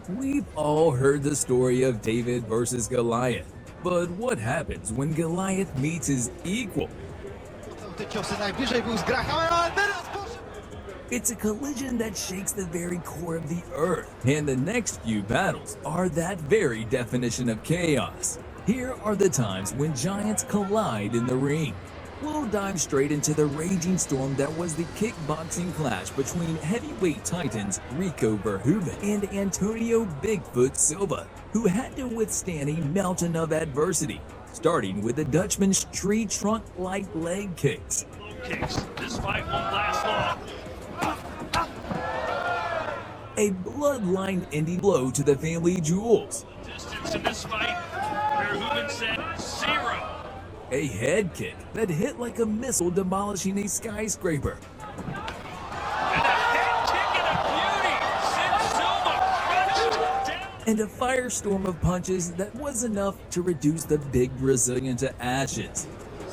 We've all heard the story of David versus Goliath, but what happens when Goliath meets his equal? It's a collision that shakes the very core of the earth, and the next few battles are that very definition of chaos. Here are the times when giants collide in the ring. We'll dive straight into the raging storm that was the kickboxing clash between heavyweight titans Rico Verhoeven and Antonio Bigfoot Silva, who had to withstand a mountain of adversity, starting with the Dutchman's tree trunk-like leg kicks. This fight won't last long. A bloodline ending blow to the family jewels. Distance in this fight, Verhoeven said 0. A head kick that hit like a missile, demolishing a skyscraper. And a head kick and a beauty sent Silva crushed down. And a firestorm of punches that was enough to reduce the big Brazilian to ashes.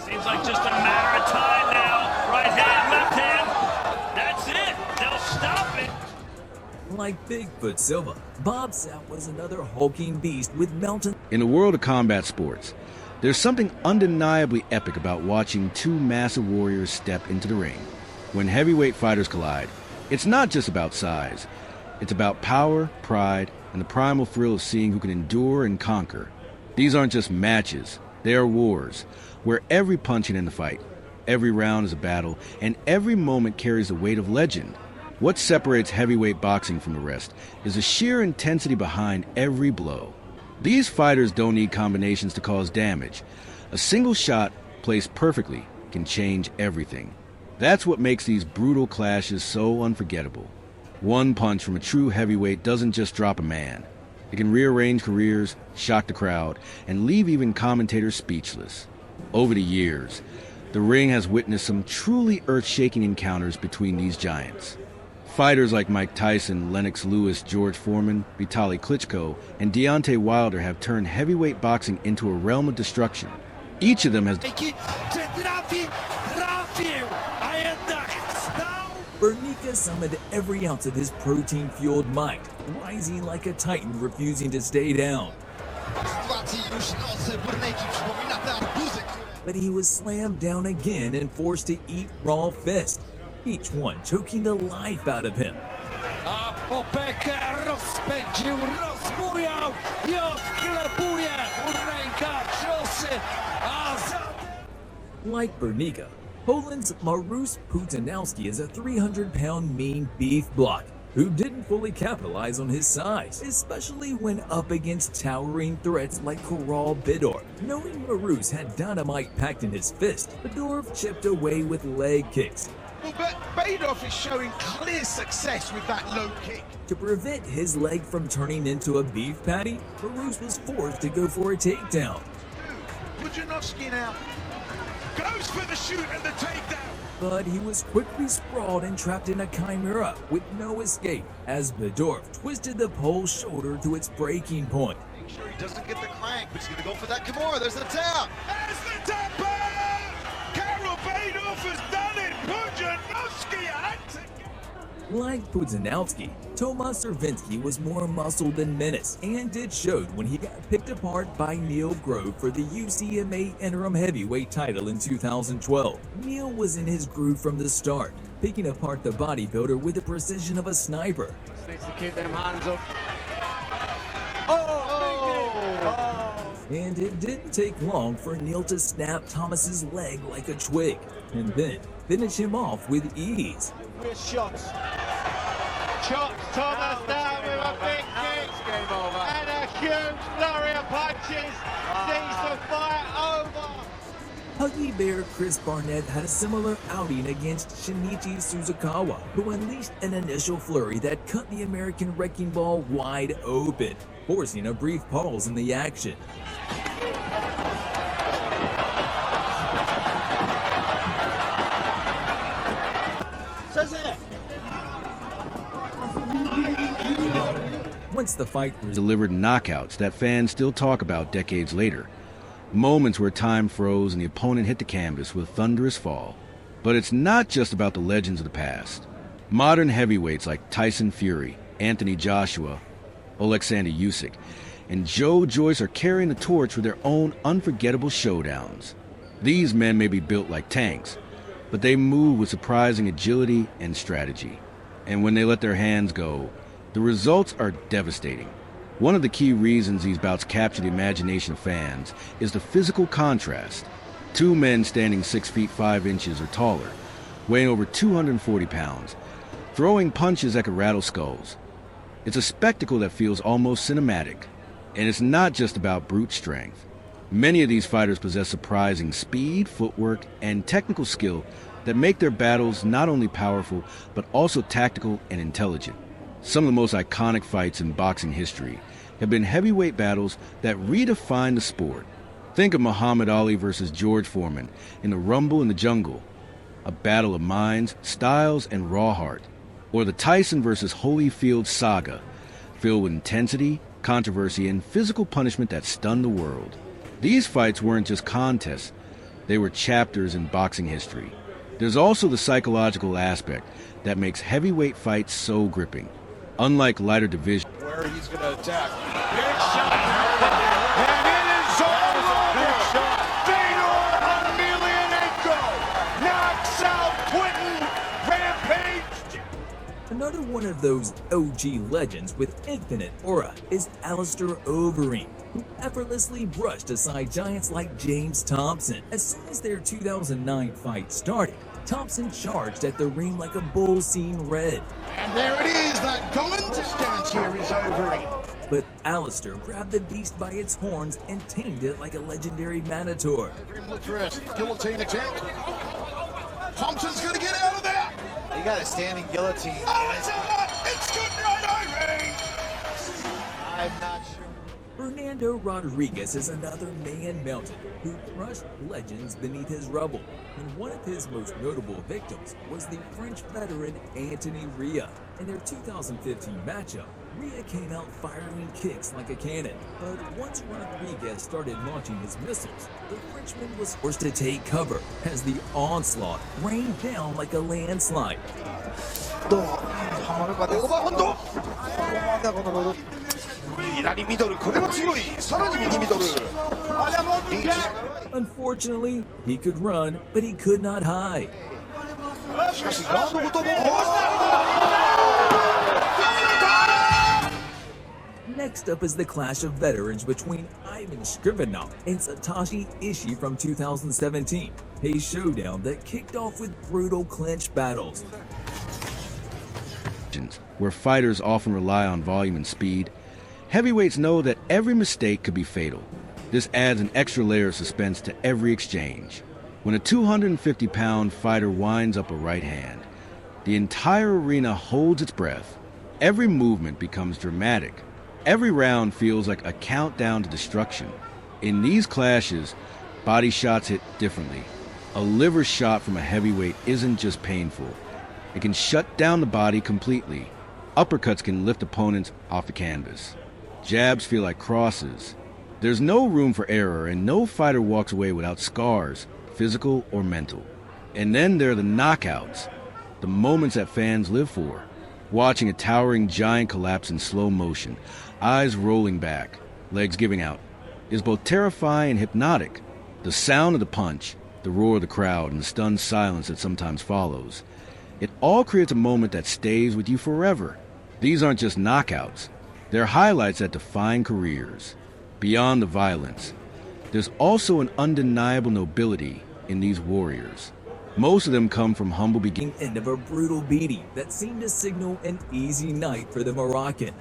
Seems like just a matter of time now. Right hand, left hand. That's it. They'll stop it. Like Bigfoot Silva, Bob Sapp was another hulking beast with mountain. In the world of combat sports, there's something undeniably epic about watching two massive warriors step into the ring. When heavyweight fighters collide, it's not just about size. It's about power, pride, and the primal thrill of seeing who can endure and conquer. These aren't just matches, they are wars, where every punching in the fight, every round is a battle, and every moment carries the weight of legend. What separates heavyweight boxing from the rest is the sheer intensity behind every blow. These fighters don't need combinations to cause damage. A single shot, placed perfectly, can change everything. That's what makes these brutal clashes so unforgettable. One punch from a true heavyweight doesn't just drop a man. It can rearrange careers, shock the crowd, and leave even commentators speechless. Over the years, the ring has witnessed some truly earth-shaking encounters between these giants. Fighters like Mike Tyson, Lennox Lewis, George Foreman, Vitaly Klitschko, and Deontay Wilder have turned heavyweight boxing into a realm of destruction. Each of them has... Bernica summoned every ounce of his protein-fueled might, rising like a titan refusing to stay down. But he was slammed down again and forced to eat raw fist, each one choking the life out of him. Like Bernica, Poland's Marusz Putinowski is a 300-pound mean beef block who didn't fully capitalize on his size, especially when up against towering threats like Karol Bidor. Knowing Marusz had dynamite packed in his fist, Bidor chipped away with leg kicks. But Badov is showing clear success with that low kick. To prevent his leg from turning into a beef patty, Marusz was forced to go for a takedown. Putinowski now goes for the shoot and the takedown. But he was quickly sprawled and trapped in a chimera with no escape as Bidor twisted the Pole's shoulder to its breaking point. Make sure he doesn't get the crank, but he's going to go for that Kimura. There's the tap. There's the tap! Karol Badov has done it! Putinowski had to get... Like Putinowski, Tomasz Serwinski was more muscle than menace, and it showed when he got picked apart by Neil Grove for the UCMA interim heavyweight title in 2012. Neil was in his groove from the start, picking apart the bodybuilder with the precision of a sniper. Needs to keep them hands up. And it didn't take long for Neil to snap Thomas's leg like a twig, and then finish him off with ease. With shots. Chops Thomas down with a big kick. Game over. And a huge flurry of punches. Sees the fight over. Huggy Bear Chris Barnett had a similar outing against Shinichi Suzukawa, who unleashed an initial flurry that cut the American wrecking ball wide open, forcing a brief pause in the action. Once the fight was delivered knockouts that fans still talk about decades later. Moments where time froze and the opponent hit the canvas with a thunderous fall. But it's not just about the legends of the past. Modern heavyweights like Tyson Fury, Anthony Joshua, Alexander Usyk, and Joe Joyce are carrying the torch for their own unforgettable showdowns. These men may be built like tanks, but they move with surprising agility and strategy. And when they let their hands go, the results are devastating. One of the key reasons these bouts capture the imagination of fans is the physical contrast. Two men standing 6 feet 5 inches or taller, weighing over 240 pounds, throwing punches that could rattle skulls. It's a spectacle that feels almost cinematic, and it's not just about brute strength. Many of these fighters possess surprising speed, footwork, and technical skill that make their battles not only powerful, but also tactical and intelligent. Some of the most iconic fights in boxing history have been heavyweight battles that redefine the sport. Think of Muhammad Ali versus George Foreman in the Rumble in the Jungle, a battle of minds, styles, and raw heart. Or the Tyson versus Holyfield saga, filled with intensity, controversy, and physical punishment that stunned the world. These fights weren't just contests, they were chapters in boxing history. There's also the psychological aspect that makes heavyweight fights so gripping. Unlike lighter divisions, Where he's going to attack. Big shot. And it is all over. Fedor Emelianenko knocks out Quentin Rampage. Another one of those OG legends with infinite aura is Alistair Overeem, who effortlessly brushed aside giants like James Thompson. As soon as their 2009 fight started, Thompson charged at the ring like a bull seen red. And there it is. That going to stand here is Overeem. But Alistair grabbed the beast by its horns and tamed it like a legendary matador. Looks rest. Guillotine attempt. Thompson's going to get out of there. You got a standing guillotine. Oh, it's not. It's good right, Overeem. I'm not sure. Fernando Rodriguez is another man mountain who crushed legends beneath his rubble, and one of his most notable victims was the French veteran Anthony Ria. In their 2015 matchup, Ria came out firing kicks like a cannon, but once Rodriguez started launching his missiles, the Frenchman was forced to take cover as the onslaught rained down like a landslide. 左ミドル、これも強い。さらに右ミドル。Unfortunately, he could run, but he could not hide. しかしガードごとも。Next up is the clash of veterans between Ivan Skrivanov and Satoshi Ishii from 2017, a showdown that kicked off with brutal clinch battles. where fighters often rely on volume and speed, heavyweights know that every mistake could be fatal. This adds an extra layer of suspense to every exchange. When a 250-pound fighter winds up a right hand, the entire arena holds its breath. Every movement becomes dramatic. Every round feels like a countdown to destruction. In these clashes, body shots hit differently. A liver shot from a heavyweight isn't just painful. It can shut down the body completely. Uppercuts can lift opponents off the canvas. Jabs feel like crosses. There's no room for error, and no fighter walks away without scars, physical or mental. And then there are the knockouts, the moments that fans live for. Watching a towering giant collapse in slow motion, eyes rolling back, legs giving out, is both terrifying and hypnotic. The sound of the punch, the roar of the crowd, and the stunned silence that sometimes follows, it all creates a moment that stays with you forever. These aren't just knockouts. They're highlights that define careers. Beyond the violence, there's also an undeniable nobility in these warriors. Most of them come from humble beginnings. End of a brutal beating that seemed to signal an easy night for the Moroccan.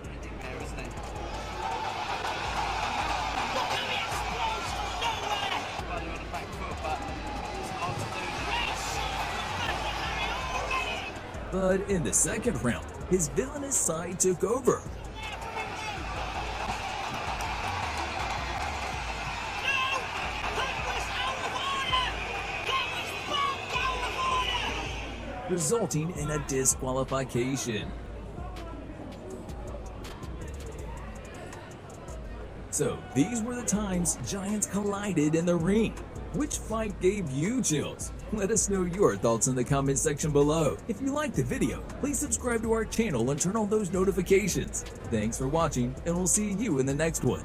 But in the second round, his villainous side took over. Resulting in a disqualification. So these were the times giants collided in the ring. Which fight gave you chills? Let us know your thoughts in the comment section below. If you liked the video, please subscribe to our channel and turn on those notifications. Thanks for watching, and we'll see you in the next one.